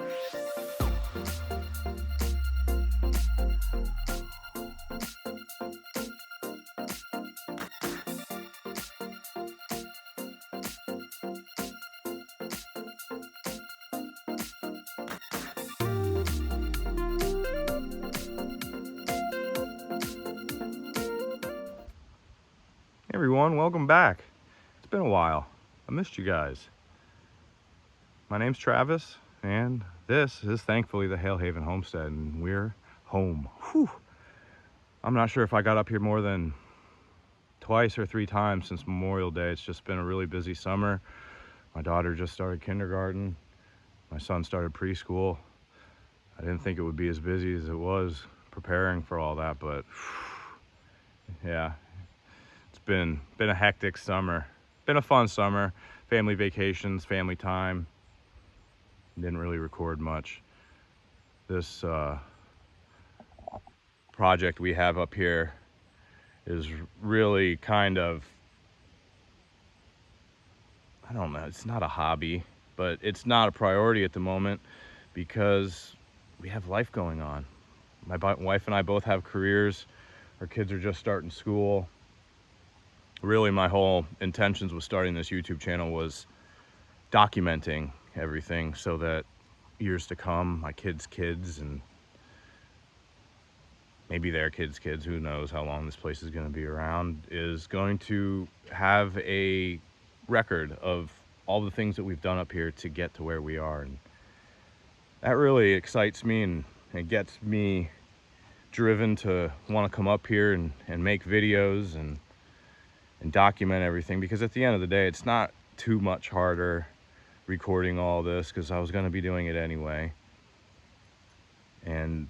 Hey everyone, welcome back. It's been a while. I missed you guys. My name's Travis, and this is thankfully the Hale Haven Homestead, and we're home. Whew. I'm not sure if I got up here more than twice or three times since Memorial Day. It's just been a really busy summer. My daughter just started kindergarten. My son started preschool. I didn't think it would be as busy as it was preparing for all that, but yeah. It's been a hectic summer. Been a fun summer. Family vacations, family time. Didn't really record much. This project we have up here is really kind of, I don't know, it's not a hobby, but it's not a priority at the moment because we have life going on. My wife and I both have careers. Our kids are just starting school. Really, my whole intentions with starting this YouTube channel was documenting everything so that years to come, my kids' kids, and maybe their kids' kids, who knows how long this place is going to be around, is going to have a record of all the things that we've done up here to get to where we are. And that really excites me and gets me driven to want to come up here and make videos and document everything, because at the end of the day, it's not too much harder recording all this, because I was going to be doing it anyway. And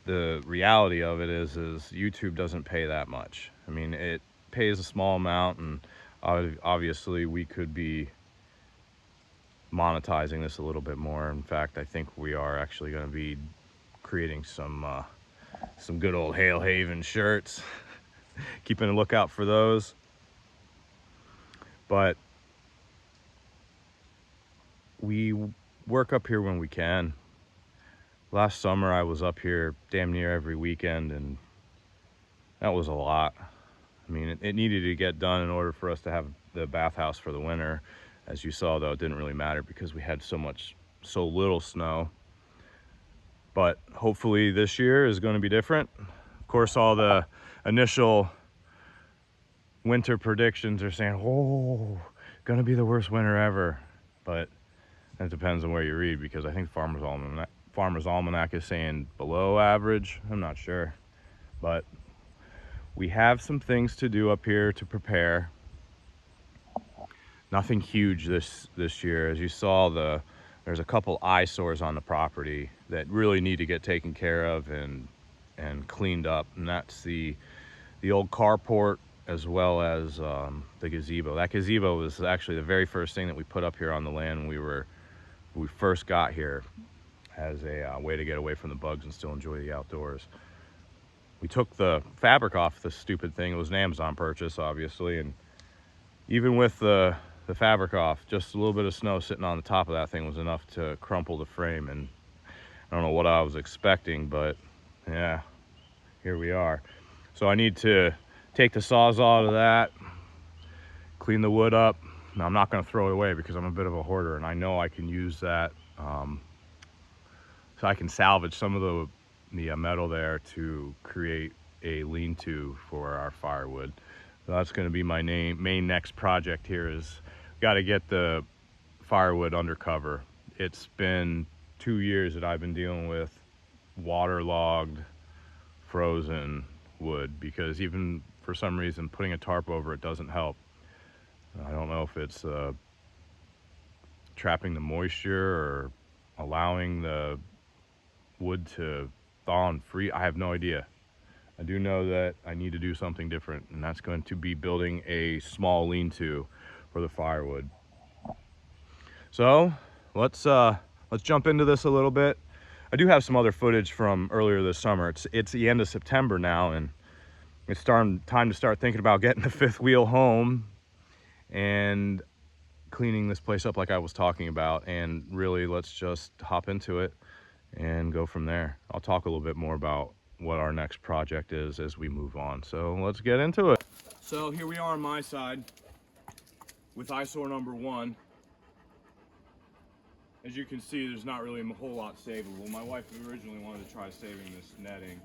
the reality of it is YouTube doesn't pay that much. I mean, it pays a small amount, and obviously we could be monetizing this a little bit more. In fact, I think we are actually going to be creating some good old Hale Haven shirts. Keeping a lookout for those. But we work up here when we can. Last summer I was up here damn near every weekend, and that was a lot. I mean, it needed to get done in order for us to have the bathhouse for the winter. As you saw, though, it didn't really matter because we had so little snow. But hopefully this year is going to be different. Of course, all the initial winter predictions are saying, oh, gonna be the worst winter ever. But it depends on where you read, because I think Farmer's Almanac is saying below average. I'm not sure, but we have some things to do up here to prepare. Nothing huge this year. As you saw, there's a couple eyesores on the property that really need to get taken care of and cleaned up, and that's the old carport, as well as the gazebo. That gazebo was actually the very first thing that we put up here on the land when we first got here, as a way to get away from the bugs and still enjoy the outdoors. We took the fabric off the stupid thing. It was an Amazon purchase, obviously, and even with the fabric off, just a little bit of snow sitting on the top of that thing was enough to crumple the frame. And I don't know what I was expecting, but yeah, here we are. So I need to take the Sawzall to that, clean the wood up. Now, I'm not going to throw it away because I'm a bit of a hoarder, and I know I can use that. So I can salvage some of the metal there to create a lean-to for our firewood. So that's going to be my main next project here. Is got to get the firewood under cover. It's been 2 years that I've been dealing with waterlogged, frozen wood, because even for some reason putting a tarp over it doesn't help. I don't know if it's trapping the moisture or allowing the wood to thaw and freeze. I have no idea. I do know that I need to do something different, and that's going to be building a small lean-to for the firewood. So let's jump into this a little bit. I do have some other footage from earlier this summer. It's the end of September now, and it's time to start thinking about getting the fifth wheel home. And cleaning this place up like I was talking about, and really let's just hop into it and go from there. I'll talk a little bit more about what our next project is as we move on. So let's get into it. So here we are on my side with eyesore number 1. As you can see, there's not really a whole lot savable. My wife originally wanted to try saving this netting,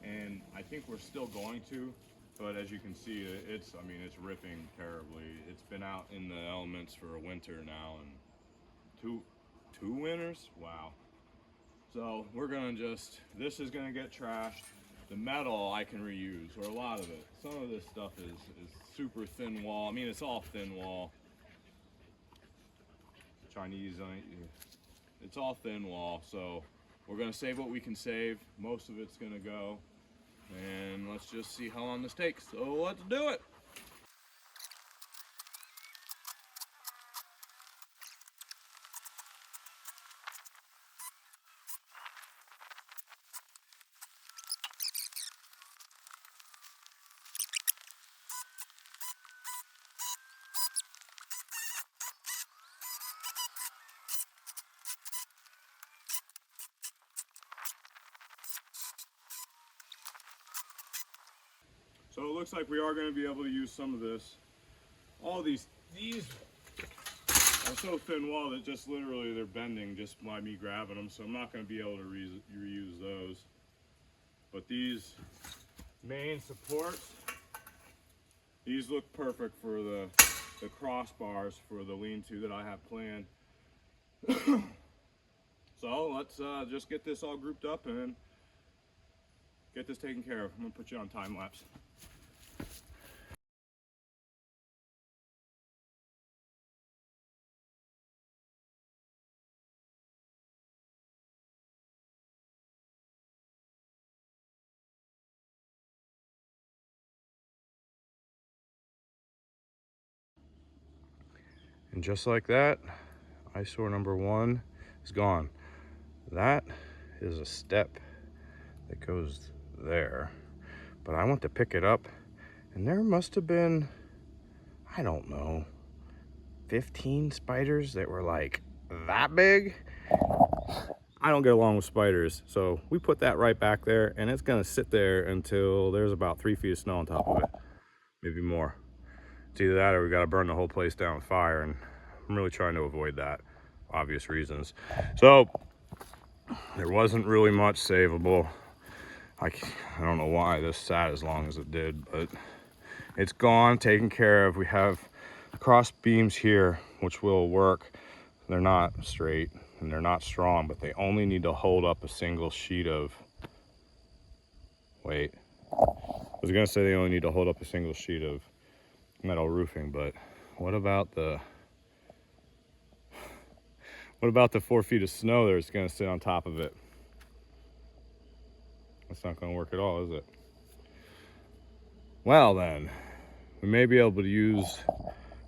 and I think we're still going to, but as you can see, it's ripping terribly. It's been out in the elements for a winter now, and two winters? Wow. So we're gonna this is gonna get trashed. The metal I can reuse, or a lot of it. Some of this stuff is super thin wall. I mean, it's all thin wall. Chinese, it's all thin wall. So we're gonna save what we can save. Most of it's gonna go, and let's just see how long this takes. So let's do it. So it looks like we are going to be able to use some of this. All these are so thin wall that just literally they're bending just by me grabbing them, so I'm not going to be able to reuse those. But these main supports, these look perfect for the crossbars for the lean-to that I have planned. So let's just get this all grouped up and get this taken care of. I'm going to put you on time lapse. And just like that, eyesore number 1 is gone. That is a step that goes there. But I went to pick it up, and there must have been, I don't know, 15 spiders that were like that big. I don't get along with spiders, so we put that right back there, and it's gonna sit there until there's about 3 feet of snow on top of it, maybe more. It's either that or we gotta burn the whole place down with fire, and I'm really trying to avoid that, obvious reasons. So there wasn't really much savable. I don't know why this sat as long as it did, but it's gone, taken care of. We have cross beams here, which will work. They're not straight and they're not strong, but they only need to hold up a single sheet of, wait, I was gonna say they only need to hold up a single sheet of metal roofing, but what about the 4 feet of snow that's gonna sit on top of it? That's not gonna work at all, is it? Well then, we may be able to use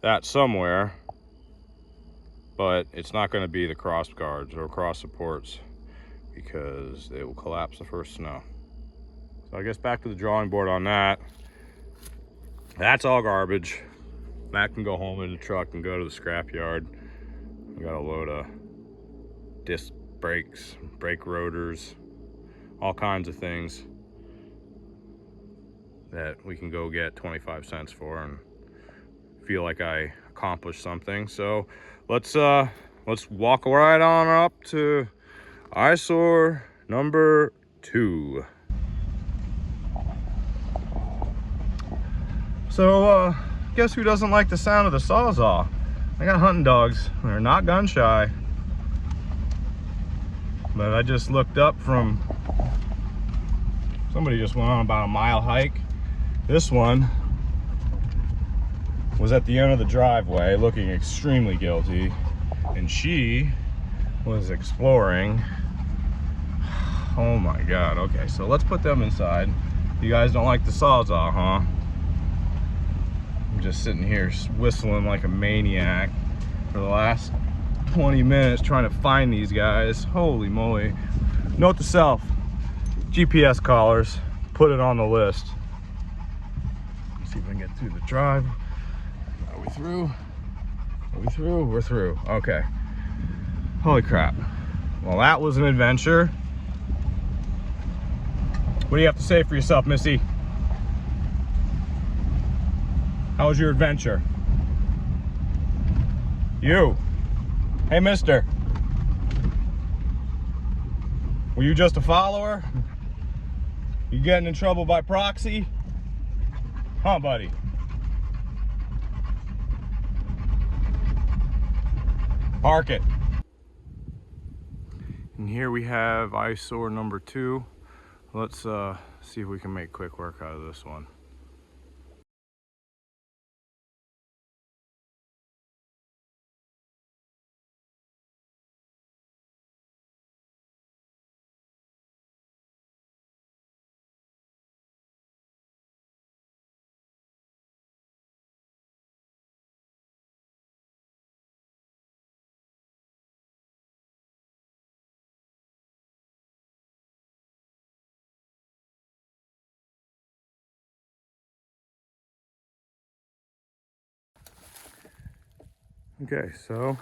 that somewhere, but it's not gonna be the cross guards or cross supports because they will collapse the first snow. So I guess back to the drawing board on that. That's all garbage. That can go home in the truck and go to the scrap yard. We got a load of disc brakes, brake rotors, all kinds of things that we can go get 25 cents for and feel like I accomplished something. So let's walk right on up to eyesore number 2. So guess who doesn't like the sound of the Sawzall? I got hunting dogs. They're not gun shy. But I just looked up from, somebody just went on about a mile hike. This one was at the end of the driveway looking extremely guilty, and she was exploring. Oh my God. Okay, so let's put them inside. You guys don't like the Sawzall, huh? I'm just sitting here whistling like a maniac for the last 20 minutes trying to find these guys. Holy moly. Note to self, GPS collars, put it on the list. Let's see if I can get through the drive. Are we through? Are we through? We're through. Okay. Holy crap. Well, that was an adventure. What do you have to say for yourself, Missy? How was your adventure? You. Hey, mister. Were you just a follower? You getting in trouble by proxy? Huh, buddy? Park it. And here we have eyesore number 2. Let's see if we can make quick work out of this one. Okay, so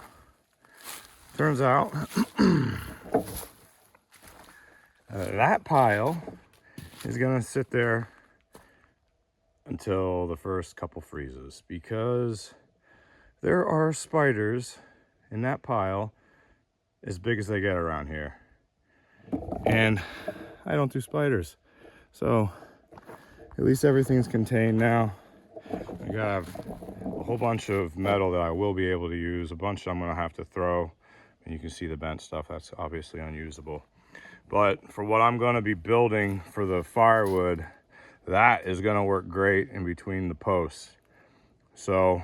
turns out that pile is gonna sit there until the first couple freezes, because there are spiders in that pile as big as they get around here, and I don't do spiders, so at least everything's contained now. I got a whole bunch of metal that I will be able to use, a bunch I'm gonna have to throw, and you can see the bent stuff that's obviously unusable. But for what I'm gonna be building for the firewood, that is gonna work great in between the posts. So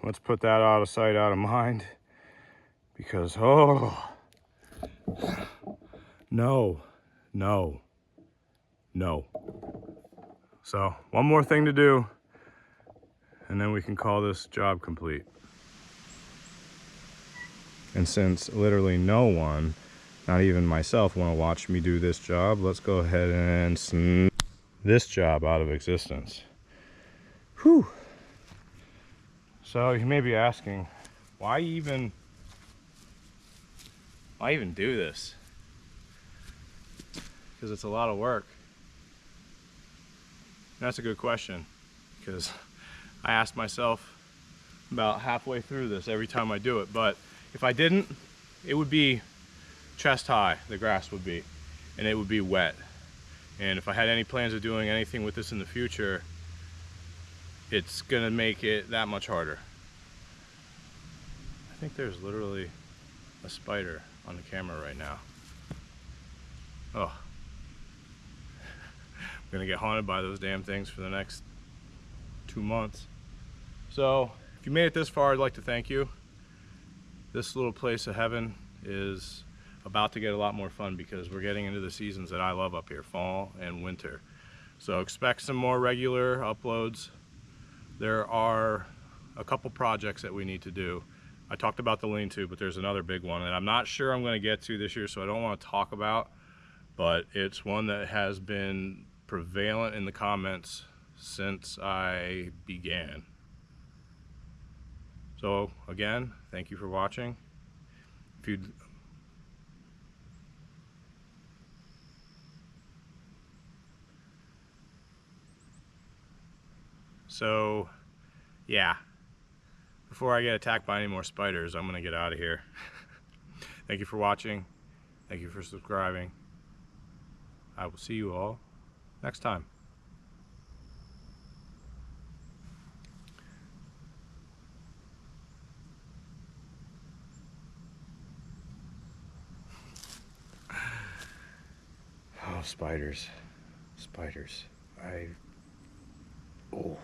let's put that out of sight, out of mind, because oh, no. So one more thing to do, and then we can call this job complete. And since literally no one, not even myself, want to watch me do this job, let's go ahead and snap this job out of existence. Whew. So you may be asking, why even do this? Because it's a lot of work. And that's a good question, because I ask myself about halfway through this every time I do it. But if I didn't, it would be chest high, the grass would be, and it would be wet. And if I had any plans of doing anything with this in the future, it's gonna make it that much harder. I think there's literally a spider on the camera right now. Oh. I'm gonna get haunted by those damn things for the next 2 months. So if you made it this far, I'd like to thank you. This little place of heaven is about to get a lot more fun, because we're getting into the seasons that I love up here, fall and winter. So expect some more regular uploads. There are a couple projects that we need to do. I talked about the lean-to, but there's another big one that I'm not sure I'm going to get to this year, so I don't want to talk about, but it's one that has been prevalent in the comments since I began. So again, thank you for watching. If you'd So yeah, before I get attacked by any more spiders, I'm gonna get out of here. Thank you for watching. Thank you for subscribing. I will see you all next time. Oh, spiders. Oh.